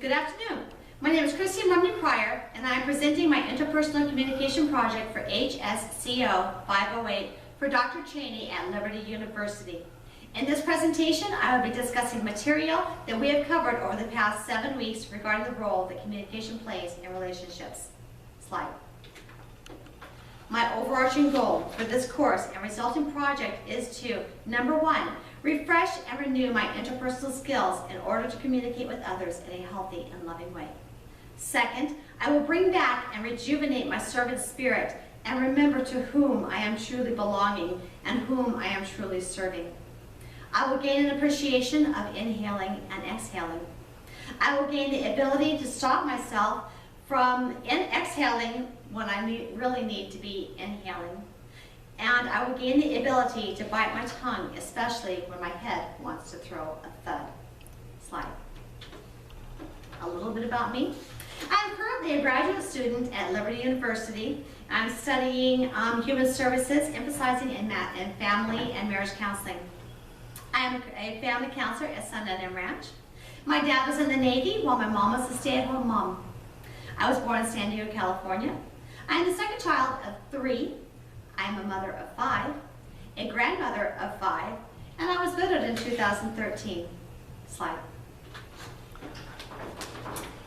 Good afternoon. My name is Rumney-Pryor, and I am presenting my interpersonal communication project for HSCO 508 for Dr. Cheney at Liberty University. In this presentation, I will be discussing material that we have covered over the past 7 weeks regarding the role that communication plays in relationships. Slide. My overarching goal for this course and resulting project is to, number 1, refresh and renew my interpersonal skills in order to communicate with others in a healthy and loving way. Second, I will bring back and rejuvenate my servant spirit and remember to whom I am truly belonging and whom I am truly serving. I will gain an appreciation of inhaling and exhaling. I will gain the ability to stop myself from exhaling when I really need to be inhaling. And I will gain the ability to bite my tongue, especially when my head wants to throw a thud. Slide. A little bit about me. I'm currently a graduate student at Liberty University. I'm studying human services, emphasizing in family and marriage counseling. I am a family counselor at Sun Inn Ranch. My dad was in the Navy while my mom was a stay-at-home mom. I was born in San Diego, California. I am the second child of 3. I am a mother of 5, a grandmother of 5, and I was widowed in 2013. Slide.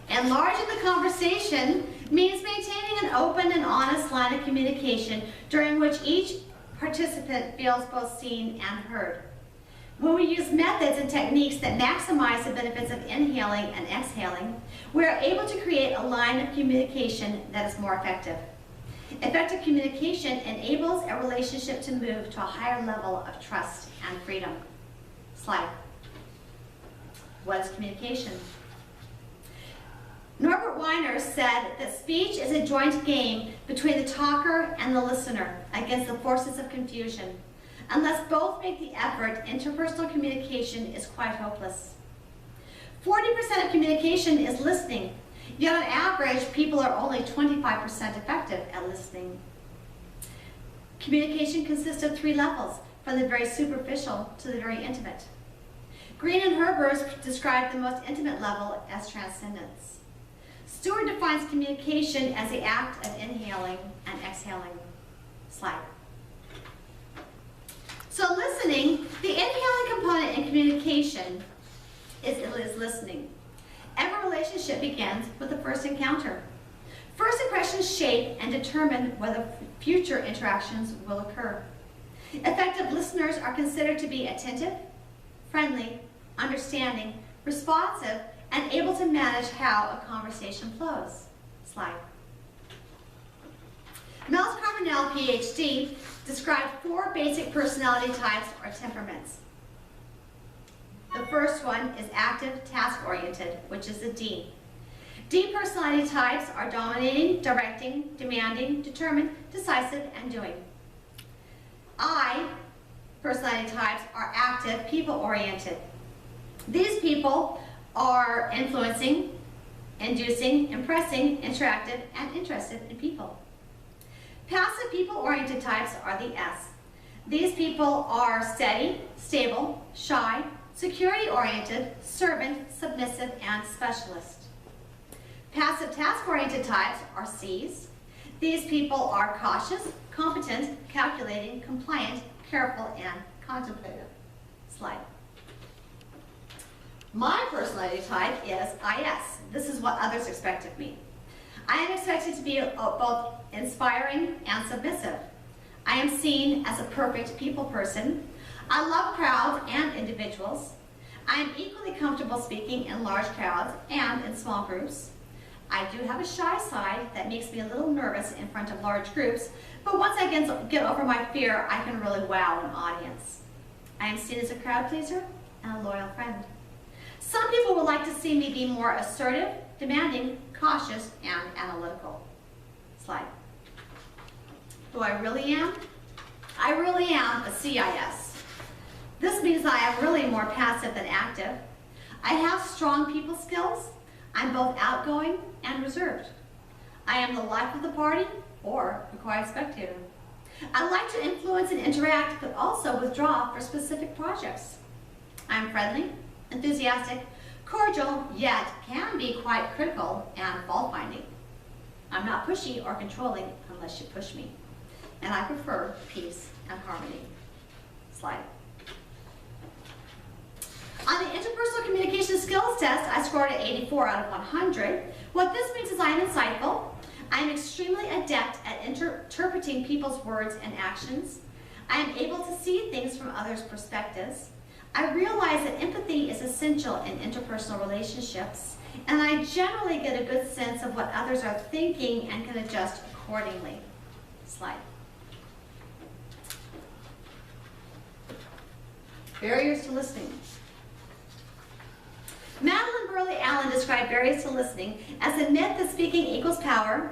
Enlarging the conversation means maintaining an open and honest line of communication during which each participant feels both seen and heard. When we use methods and techniques that maximize the benefits of inhaling and exhaling, we are able to create a line of communication that is more effective. Effective communication enables a relationship to move to a higher level of trust and freedom. Slide. What is communication? Norbert Weiner said that speech is a joint game between the talker and the listener against the forces of confusion. Unless both make the effort, interpersonal communication is quite hopeless. 40% of communication is listening, yet on average, people are only 25% effective at listening. Communication consists of 3 levels, from the very superficial to the very intimate. Green and Herbers describe the most intimate level as transcendence. Stewart defines communication as the act of inhaling and exhaling. Slide. So listening, the inhaling component in communication is listening. Every relationship begins with the first encounter. First impressions shape and determine whether future interactions will occur. Effective listeners are considered to be attentive, friendly, understanding, responsive, and able to manage how a conversation flows. Slide. Mel's Carbonell, PhD, described 4 basic personality types or temperaments. The first one is active, task-oriented, which is a D. D personality types are dominating, directing, demanding, determined, decisive, and doing. I personality types are active, people-oriented. These people are influencing, inducing, impressing, interactive, and interested in people. Passive people-oriented types are the S. These people are steady, stable, shy, security-oriented, servant, submissive, and specialist. Passive task-oriented types are C's. These people are cautious, competent, calculating, compliant, careful, and contemplative. Slide. My personality type is IS. This is what others expect of me. I am expected to be both inspiring and submissive. I am seen as a perfect people person. I love crowds and individuals. I am equally comfortable speaking in large crowds and in small groups. I do have a shy side that makes me a little nervous in front of large groups, but once I get over my fear, I can really wow an audience. I am seen as a crowd pleaser and a loyal friend. Some people would like to see me be more assertive, demanding, cautious, and analytical. Slide. Who I really am? I really am a CIS. This means I am really more passive than active. I have strong people skills. I'm both outgoing and reserved. I am the life of the party or the quiet spectator. I like to influence and interact, but also withdraw for specific projects. I'm friendly, enthusiastic, Cordial, yet can be quite critical and fault-finding. I'm not pushy or controlling unless you push me. And I prefer peace and harmony. Slide. On the interpersonal communication skills test, I scored an 84 out of 100. What this means is I am insightful. I am extremely adept at interpreting people's words and actions. I am able to see things from others' perspectives. I realize that empathy is essential in interpersonal relationships, and I generally get a good sense of what others are thinking and can adjust accordingly. Slide. Barriers to listening. Madeline Burley Allen described barriers to listening as the myth that speaking equals power,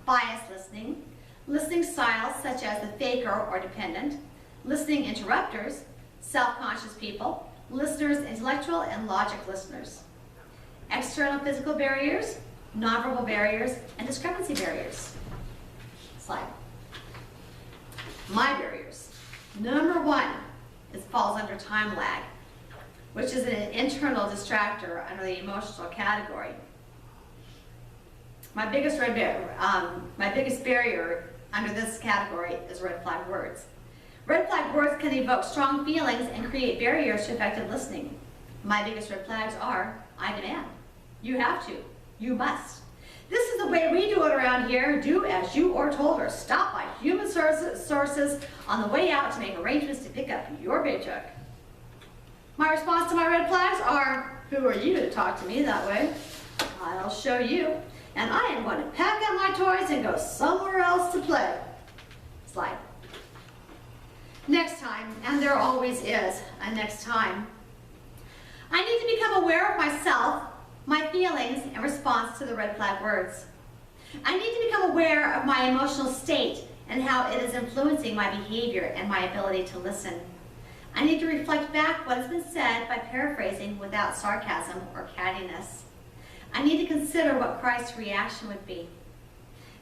biased listening, listening styles such as the faker or dependent, listening interrupters, self-conscious people, listeners, intellectual and logic listeners, external physical barriers, nonverbal barriers, and discrepancy barriers. Slide. My barriers. Number one, it falls under time lag, which is an internal distractor under the emotional category. My biggest barrier under this category is red flag words. Red flag words can evoke strong feelings and create barriers to effective listening. My biggest red flags are, I demand, you have to, you must. This is the way we do it around here. Do as you are told, or stop by human sources on the way out to make arrangements to pick up your paycheck. My response to my red flags are, who are you to talk to me that way? I'll show you, and I am going to pack up my toys and go somewhere else to play. Slide. Next time, and there always is a next time, I need to become aware of myself, my feelings in response to the red flag words. I need to become aware of my emotional state and how it is influencing my behavior and my ability to listen. I need to reflect back what has been said by paraphrasing without sarcasm or cattiness. I need to consider what Christ's reaction would be.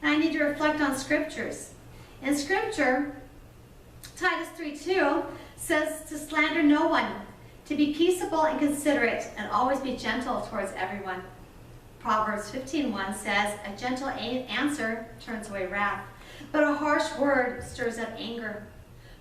And I need to reflect on scriptures. In scripture, Titus 3:2 says to slander no one, to be peaceable and considerate, and always be gentle towards everyone. Proverbs 15:1 says, a gentle answer turns away wrath, but a harsh word stirs up anger.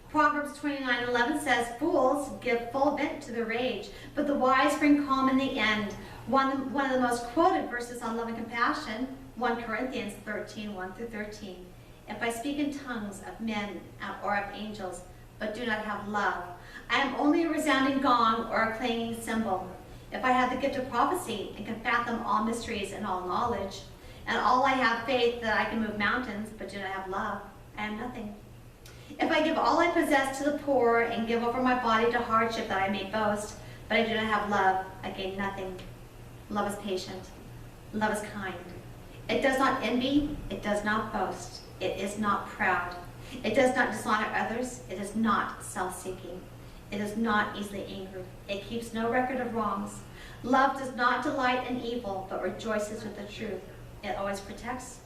Proverbs 29:11 says, fools give full vent to their rage, but the wise bring calm in the end. One of the most quoted verses on love and compassion, 1 Corinthians 13:1-13. If I speak in tongues of men or of angels, but do not have love, I am only a resounding gong or a clanging cymbal. If I have the gift of prophecy and can fathom all mysteries and all knowledge, and all I have faith that I can move mountains, but do not have love, I am nothing. If I give all I possess to the poor and give over my body to hardship that I may boast, but I do not have love, I gain nothing. Love is patient. Love is kind. It does not envy. It does not boast. It is not proud. It does not dishonor others. It is not self-seeking. It is not easily angered. It keeps no record of wrongs. Love does not delight in evil, but rejoices with the truth. It always protects,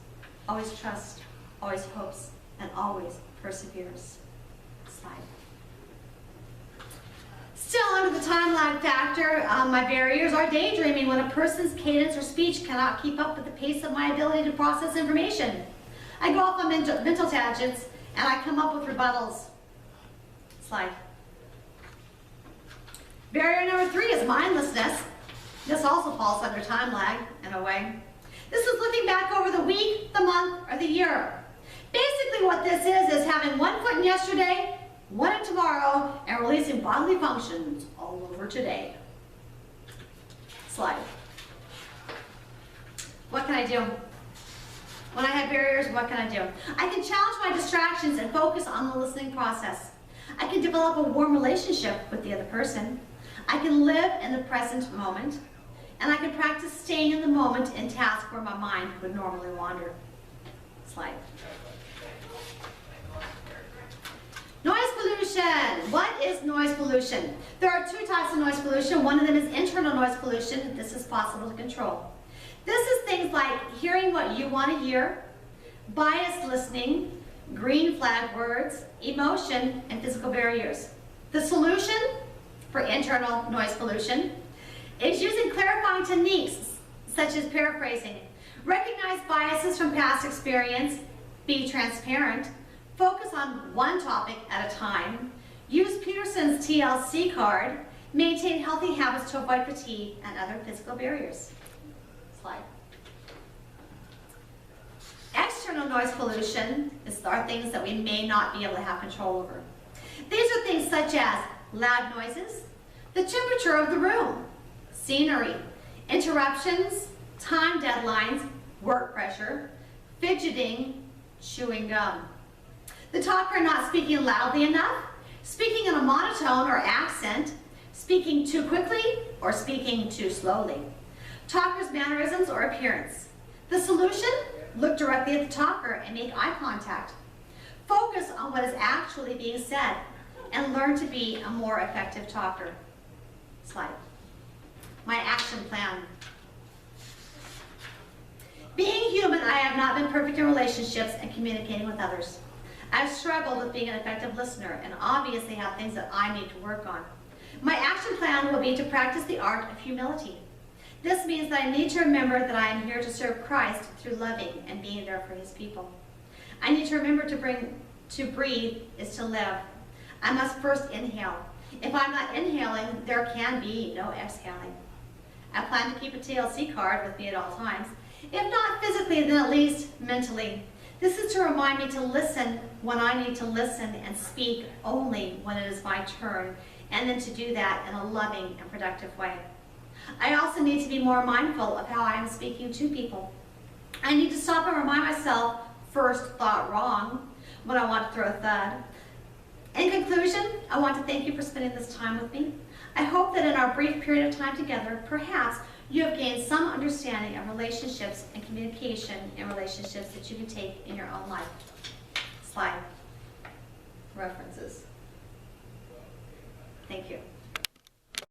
always trusts, always hopes, and always perseveres. Slide. Still under the time lag factor, my barriers are daydreaming when a person's cadence or speech cannot keep up with the pace of my ability to process information. I go off on mental tangents and I come up with rebuttals. Slide. Barrier number 3 is mindlessness. This also falls under time lag in a way. This is looking back over the week, the month, or the year. Basically what this is having one foot in yesterday, one in tomorrow, and releasing bodily functions all over today. Slide. What can I do? When I have barriers, what can I do? I can challenge my distractions and focus on the listening process. I can develop a warm relationship with the other person. I can live in the present moment. And I can practice staying in the moment in tasks where my mind would normally wander. Slide. Noise pollution. What is noise pollution? There are 2 types of noise pollution. One of them is internal noise pollution. This is possible to control. This is things like hearing what you want to hear, biased listening, green flag words, emotion, and physical barriers. The solution for internal noise pollution is using clarifying techniques such as paraphrasing. Recognize biases from past experience. Be transparent. Focus on one topic at a time. Use Peterson's TLC card. Maintain healthy habits to avoid fatigue and other physical barriers. Slide. External noise pollution are things that we may not be able to have control over. These are things such as loud noises, the temperature of the room, scenery, interruptions, time deadlines, work pressure, fidgeting, chewing gum. The talker not speaking loudly enough, speaking in a monotone or accent, speaking too quickly or speaking too slowly. Talker's mannerisms or appearance. The solution? Look directly at the talker and make eye contact. Focus on what is actually being said and learn to be a more effective talker. Slide. My action plan. Being human, I have not been perfect in relationships and communicating with others. I've struggled with being an effective listener and obviously have things that I need to work on. My action plan will be to practice the art of humility. This means that I need to remember that I am here to serve Christ through loving and being there for his people. I need to remember to breathe is to live. I must first inhale. If I'm not inhaling, there can be no exhaling. I plan to keep a TLC card with me at all times. If not physically, then at least mentally. This is to remind me to listen when I need to listen and speak only when it is my turn, and then to do that in a loving and productive way. I also need to be more mindful of how I am speaking to people. I need to stop and remind myself, first thought wrong, when I want to throw a thud. In conclusion, I want to thank you for spending this time with me. I hope that in our brief period of time together, perhaps you have gained some understanding of relationships and communication in relationships that you can take in your own life. Slide. References. Thank you.